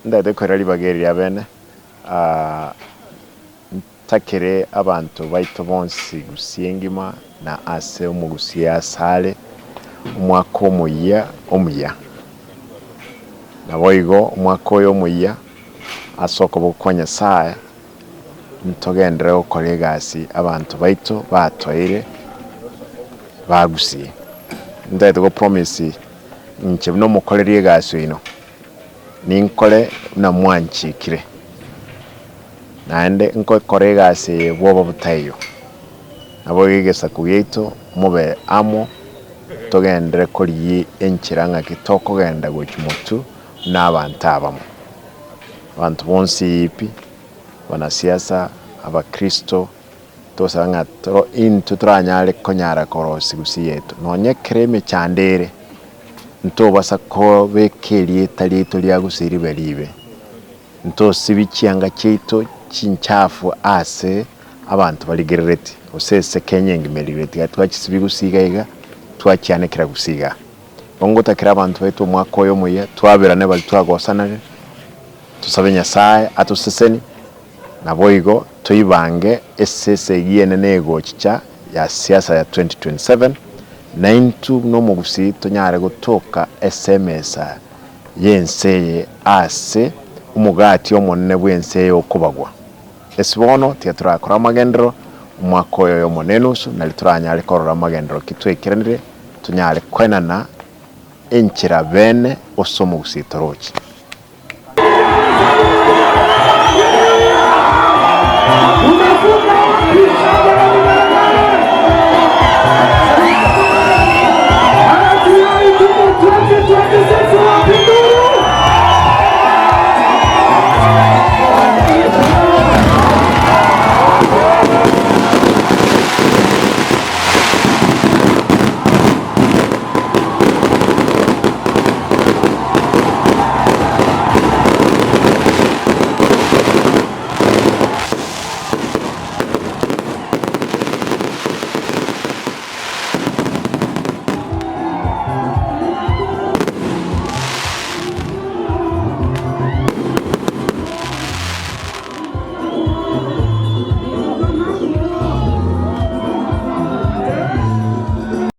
ndete korari bagerira bene takere abantu baito bonsi gusiengima na ase umugusia sale umwaka omuya naboigo umwaka oyo omuya asoko bukonya sae ntogendere okora egasi abantu baito batoire bagusie ndete go promise nche no mukoreri egasi ino ninkole na mwanchikire naende nko korega se bwoba butayo nabo yigesa kuyeto mube amo togendere kori enchiranga kitoko genda gochumutu n'abantu abamo abantu bonsi ipi wanasiasa abakristo tosanga tro into tranyale konyara korosi gusiyeto nonye kreme chandere nto basako bekerie talito lya gusiri beribe nto sibichianga chito chinchafu ase abantu baligerereti osese kenyenge melireti atwachisibi gusiga twachiane kira gusiga bongo takira abantu betu mwaka oyo muya twabirane bali twagosanare tusabe Nyasaye atuseseni naboigo tuibange esese yene nego chicha ya siasa ya 2027 naintu no mugusi tonyare gutoka SMS yenseye ase umugati omonne bwenseye okubagwa esibono tiaturakora amagendero umwaka oyo monenusu nalituranyare korora amagendero kitwekiranire tunyare kwenana enchira bene osomo gusitoroki